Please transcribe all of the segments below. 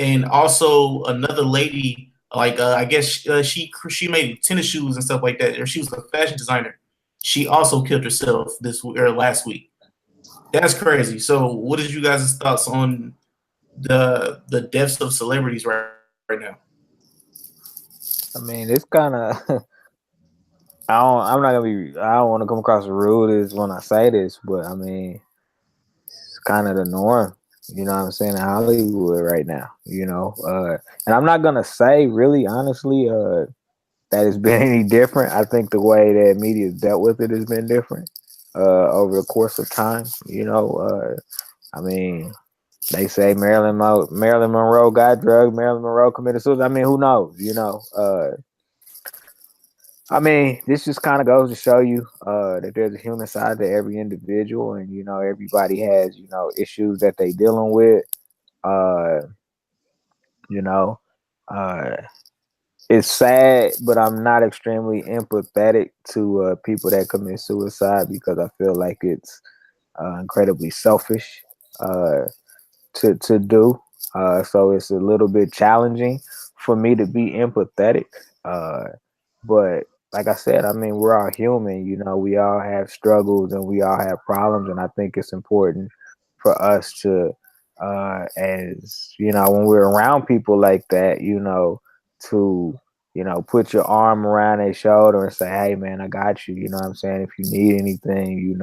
and also another lady, like I guess she made tennis shoes and stuff like that, or she was a fashion designer. She also killed herself this or last week. That's crazy. So, what is you guys' thoughts on the deaths of celebrities right now? I mean, it's kind of. I don't. I'm not gonna be. I don't want to come across rude as when I say this, but I mean, it's kind of the norm. You know what I'm saying in Hollywood right now. And I'm not gonna say really honestly that it's been any different. I think the way that media dealt with it has been different over the course of time. I mean, they say Marilyn Monroe got drugged. Marilyn Monroe committed suicide. I mean, who knows? I mean, this just kind of goes to show you that there's a human side to every individual, and everybody has issues that they dealing with. Uh, you know, uh, it's sad, but I'm not extremely empathetic to people that commit suicide because I feel like it's incredibly selfish uh, to do. So it's a little bit challenging for me to be empathetic. Uh, but like I said, I mean, we're all human. We all have struggles and we all have problems, and I think it's important for us to, as when we're around people like that, to put your arm around their shoulder and say, "Hey, man, I got you." You know what I'm saying? If you need anything,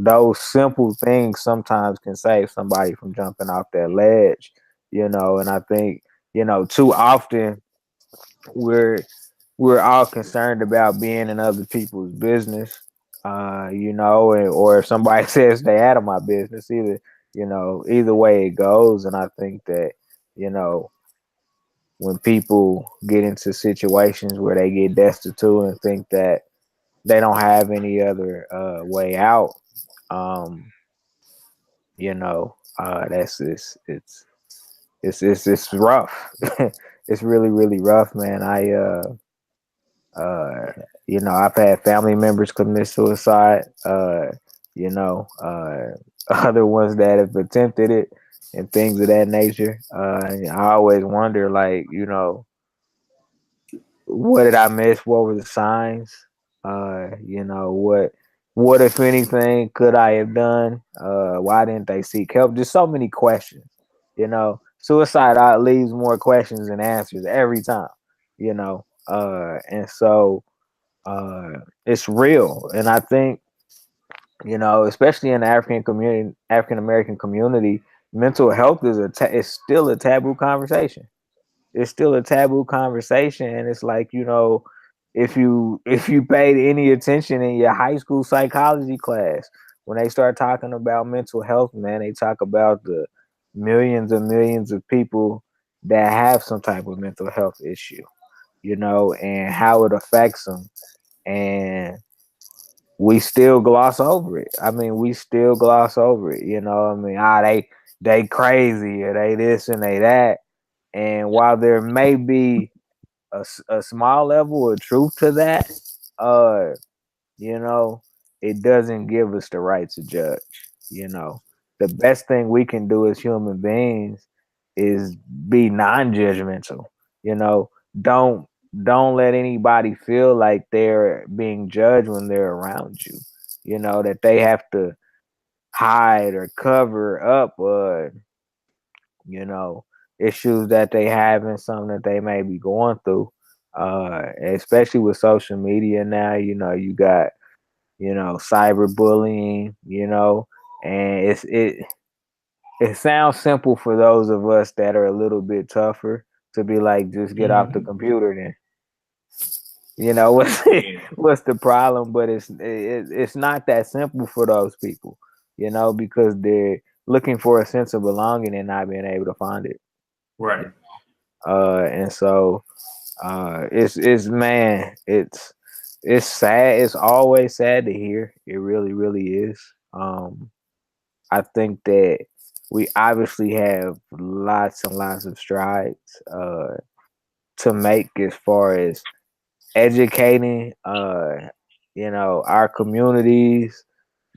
those simple things sometimes can save somebody from jumping off that ledge. And I think too often we're we're all concerned about being in other people's business, or if somebody says they out of my business, either way it goes. And I think that, you know, when people get into situations where they get destitute and think that they don't have any other way out, um, that's it's rough. It's really, really rough, man. Uh, I've had family members commit suicide. You know, other ones that have attempted it and things of that nature. And I always wonder, like, what did I miss? What were the signs? What if anything could I have done? Why didn't they seek help? Just so many questions. Suicide leaves more questions than answers every time. And so it's real. And I think, especially in the African American community, mental health is still a taboo conversation. It's still a taboo conversation, and it's like, if you paid any attention in your high school psychology class, when they start talking about mental health, man, they talk about the millions and millions of people that have some type of mental health issue, and how it affects them. And we still gloss over it. I mean, we still gloss over it. I mean, they crazy, or they this and they that. And while there may be a small level of truth to that, uh, you know, it doesn't give us the right to judge. You know, the best thing we can do as human beings is be non-judgmental. You know, don't don't let anybody feel like they're being judged when they're around you. That they have to hide or cover up you know, issues that they have and something that they may be going through. Especially with social media now, you got, cyberbullying, and it sounds simple for those of us that are a little bit tougher to be like, just get off the Mm-hmm. computer then. What's Yeah. what's the problem? But it's not that simple for those people, because they're looking for a sense of belonging and not being able to find it. Right. And so it's man, it's sad. It's always sad to hear. It really, really is. I think that we obviously have lots and lots of strides to make as far as educating our communities,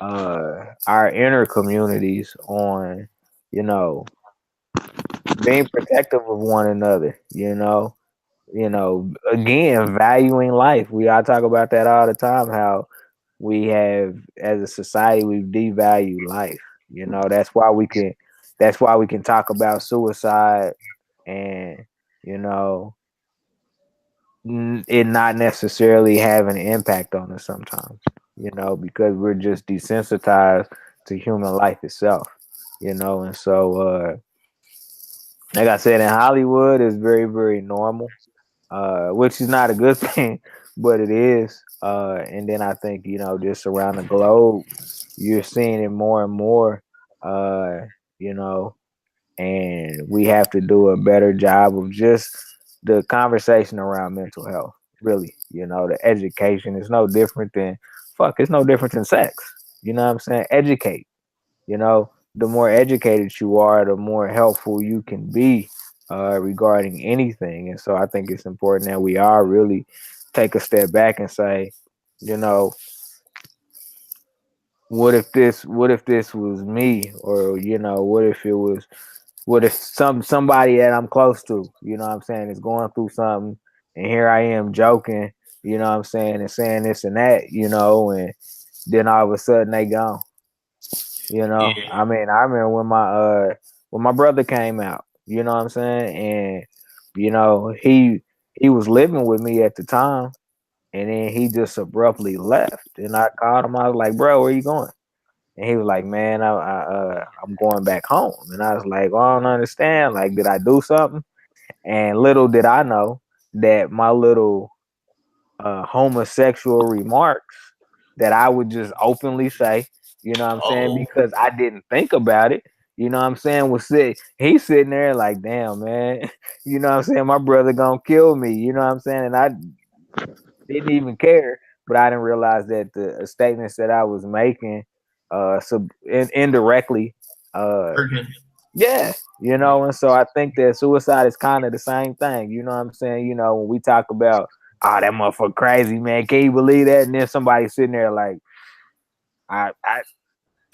our inner communities on, you know, being protective of one another. Again, valuing life. We all talk about that all the time. How we have, as a society, we've devalued life. That's why we can. That's why we can talk about suicide and you know it not necessarily have an impact on us sometimes. Because we're just desensitized to human life itself. And so like I said, in Hollywood, it's very, very normal, which is not a good thing, but it is. And then I think, just around the globe, you're seeing it more and more, uh, you know, and we have to do a better job of just the conversation around mental health. Really, the education is no different than it's no different than sex. You know what I'm saying? Educate. The more educated you are, the more helpful you can be regarding anything. And so I think it's important that we all really take a step back and say, you know, what if this was me, or what if somebody that I'm close to, what I'm saying, is going through something, and here I am joking, what I'm saying, and saying this and that, and then all of a sudden they gone. Yeah, I mean, I remember when my brother came out, what I'm saying, and he was living with me at the time, and then he just abruptly left, and I called him. I was like, "Bro, where you going?" And he was like, "Man, I'm going back home." And I was like, "Well, I don't understand. Like, did I do something?" And little did I know that my little homosexual remarks that I would just openly say, what I'm saying, oh, because I didn't think about it, what I'm saying, he's sitting there like, damn, man, what I'm saying, my brother gonna kill me, what I'm saying, and I didn't even care, but I didn't realize that the statements that I was making, indirectly, uh, hurting. yeah, and so I think that suicide is kind of the same thing. You know what I'm saying? When we talk about, oh, that motherfucker crazy, man, can you believe that? And then somebody sitting there like, I, I, I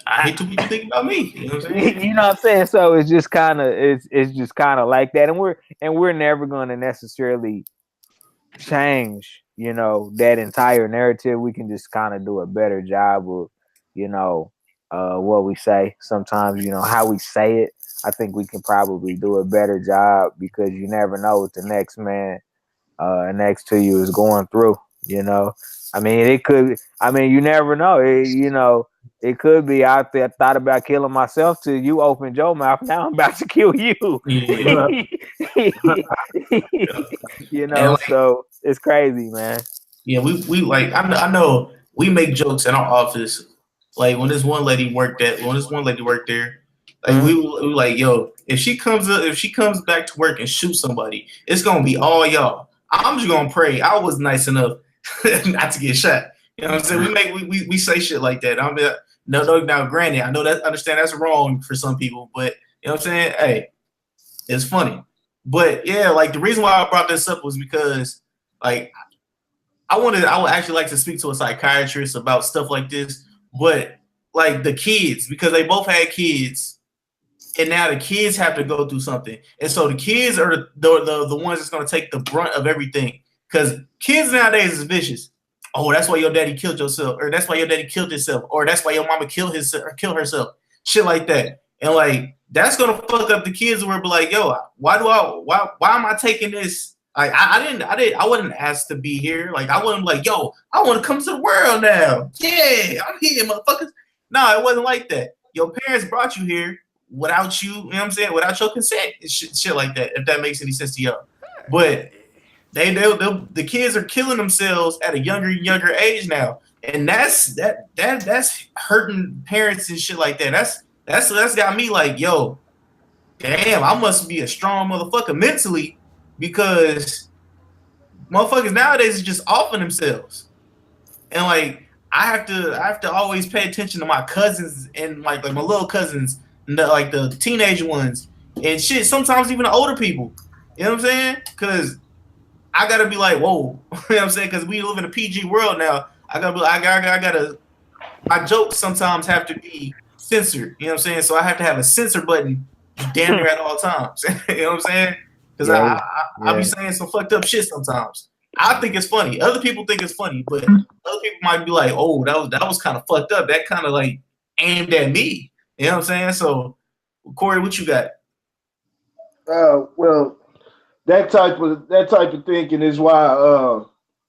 I hate to what you think about me. You know what I'm saying? you know what I'm saying? So it's just kind of like that, and we're never going to necessarily change, that entire narrative. We can just kind of do a better job of, you know, what we say. Sometimes, how we say it. I think we can probably do a better job, because you never know what the next man next to you is going through. You know, I mean, it could. I mean, you never know. It could be out there. Thought about killing myself till you opened your mouth. Now I'm about to kill you. Yeah, yeah. And like, So it's crazy, man. yeah, we like I know we make jokes in our office. Like when this one lady worked there, like Mm-hmm. we were like, yo, if she comes back to work and shoots somebody, it's gonna be all y'all. I'm just gonna pray I was nice enough not to get shot. You know what I'm saying? We say shit like that. I'm like, no. Now, granted, I know that understand that's wrong for some people, but you know what I'm saying? Hey, it's funny. But yeah, like the reason why I brought this up was because like I would actually like to speak to a psychiatrist about stuff like this, but like the kids, because they both had kids, and now the kids have to go through something, and so the kids are the ones that's going to take the brunt of everything. Because kids nowadays is vicious. Oh, that's why your daddy killed yourself, or that's why your daddy killed himself, or that's why your mama killed his or kill herself, shit like that, and like that's gonna fuck up the kids. Where be like, yo, why am I taking this? Like I wasn't asked to be here. Like I wasn't like, yo, I want to come to the world now. Yeah, I'm here, motherfuckers. No, it wasn't like that. Your parents brought you here without you, you know what I'm saying, without your consent, shit like that. If that makes any sense to y'all, but the kids are killing themselves at a younger age now, and that's hurting parents and shit like that. That's got me like, yo, damn, I must be a strong motherfucker mentally, because motherfuckers nowadays is just offing themselves. And like I have to always pay attention to my cousins, and like my little cousins, and like the teenage ones and shit. Sometimes even the older people. You know what I'm saying? Because I gotta be like, whoa. You know what I'm saying? Because we live in a PG world now. I gotta be like, I gotta. My jokes sometimes have to be censored. You know what I'm saying? So I have to have a censor button damn near at all times. You know what I'm saying? Because Yeah, I be yeah, saying some fucked up shit sometimes. I think it's funny. Other people think it's funny, but other people might be like, "Oh, that was kind of fucked up. That kind of like aimed at me." You know what I'm saying? So, Corey, what you got? Well, that type of thinking is why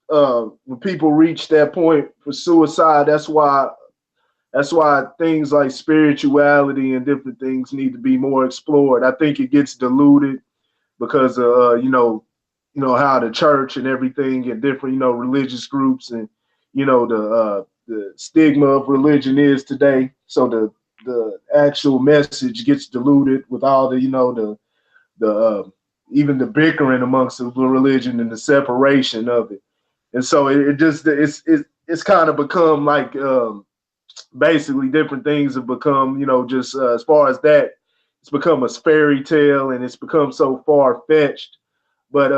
when people reach that point for suicide, that's why things like spirituality and different things need to be more explored. I think it gets diluted because of how the church and everything and different religious groups and the stigma of religion is today. So the actual message gets diluted with all the even the bickering amongst the religion and the separation of it. And so it's kind of become like basically different things have become just as far as that it's become a fairy tale and it's become so far fetched. But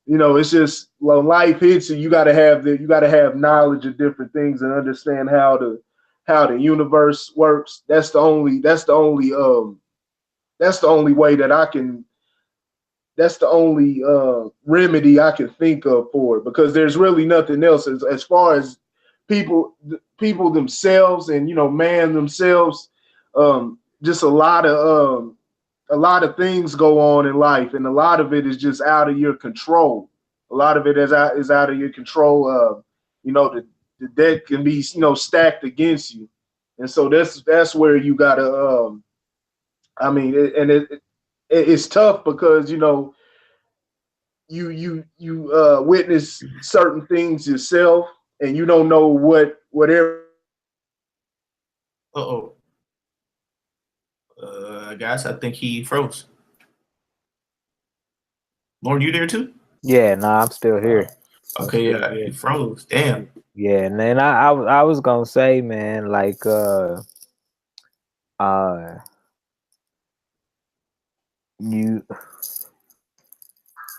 it's just when life hits you, you got to have knowledge of different things and understand how the universe works. That's the only way that I can that's the only remedy I can think of for it, because there's really nothing else as far as people themselves and man themselves. Just a lot of things go on in life, and a lot of it is just out of your control. A lot of it is out of your control. The deck can be stacked against you, and so that's where you gotta. I mean, it's tough because you witness certain things yourself, and you don't know whatever. Uh-oh. Guys, I think he froze. Lauren, you there too? yeah. Nah, I'm still Uh, here. I'm okay, still yeah, he here. froze. Damn. Yeah, and then I was gonna say, man, like uh you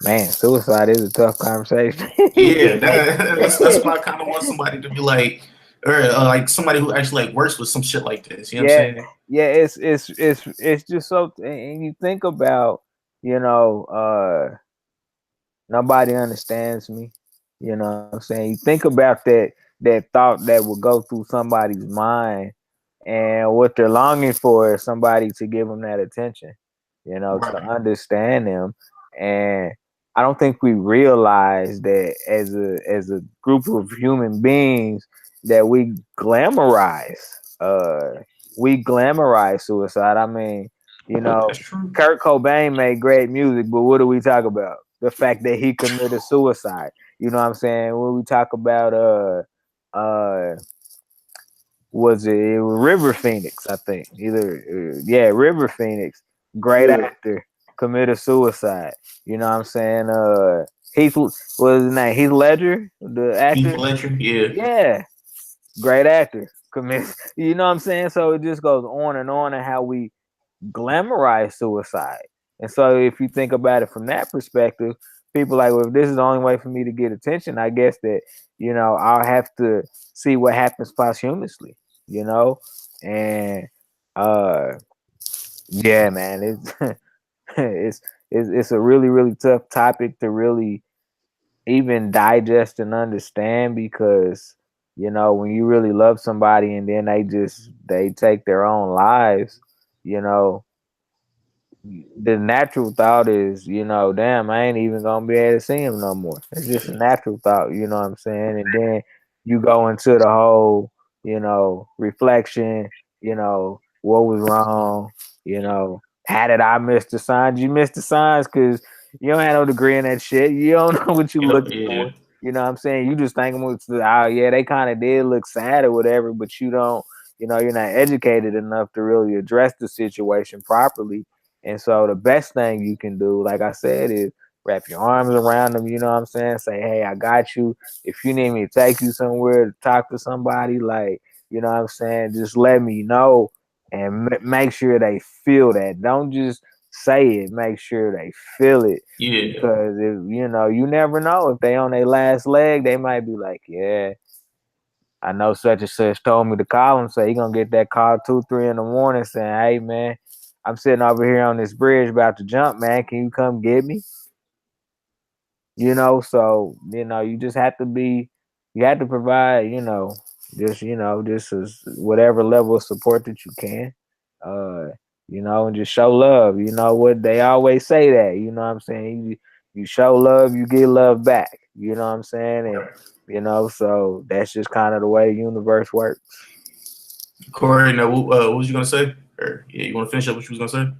man, suicide is a tough conversation. Yeah, that's why I kind of want somebody to be like, or like somebody who actually like works with some shit like this. You know what I'm Yeah, saying? yeah, it's just so, and you think about, you know, nobody understands me. You know what I'm saying? You think about that thought that would go through somebody's mind, and what they're longing for is somebody to give them that attention, to Right. understand them. And I don't think we realize that as a group of human beings that glamorize uh we glamorize suicide. I mean, you That's know, true. Kurt Cobain made great music, but what do we talk about? The fact that he committed suicide. You know what I'm saying? When we talk about uh was it River Phoenix, I think. Either yeah, River Phoenix, great Yeah, actor, committed suicide. You know what I'm saying? Heath what was his name? Heath Ledger, the Heath actor? Ledger. Yeah. Yeah, great actor. Commit you know what I'm saying? So it just goes on and how we glamorize suicide. And so if you think about it from that perspective, people like, well, if this is the only way for me to get attention, I guess that, I'll have to see what happens posthumously, you know? And uh yeah, man, it's it's a really, really tough topic to really even digest and understand, because when you really love somebody and then they take their own lives, you know the natural thought is, damn, I ain't even gonna be able to see him no more. It's just a natural thought, you know what I'm saying? And then you go into the whole, reflection, what was wrong, how did I miss the signs? You missed the signs because you don't have no degree in that shit. You don't know what you're Yep. looking Yeah. for. You know what I'm saying? You just think, oh yeah, they kind of did look sad or whatever, but you don't, you're not educated enough to really address the situation properly. And so the best thing you can do, like I said, is wrap your arms around them. You know what I'm saying? Say, hey, I got you. If you need me to take you somewhere to talk to somebody, like, you know what I'm saying? Just let me know, and make sure they feel that. Don't just say it. Make sure they feel it. Yeah. Because if you never know, if they on their last leg, they might be like, yeah, I know such and such told me to call him. So he gonna get that call 2, 3 in the morning saying, hey man, I'm sitting over here on this bridge about to jump, man. Can you come get me? You know, so you just have to you have to provide, just as whatever level of support that you can. And just show love. You know what they always say that, you know what I'm saying? You show love, you get love back. You know what I'm saying? And so that's just kind of the way the universe works. Corey, now what was you gonna say? Or yeah, you want to finish up what you was gonna say?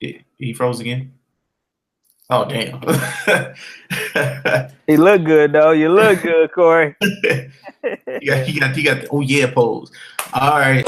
Yeah, he froze again. Oh damn. He look good though. You look good, Corey. he got the oh yeah pose. All right.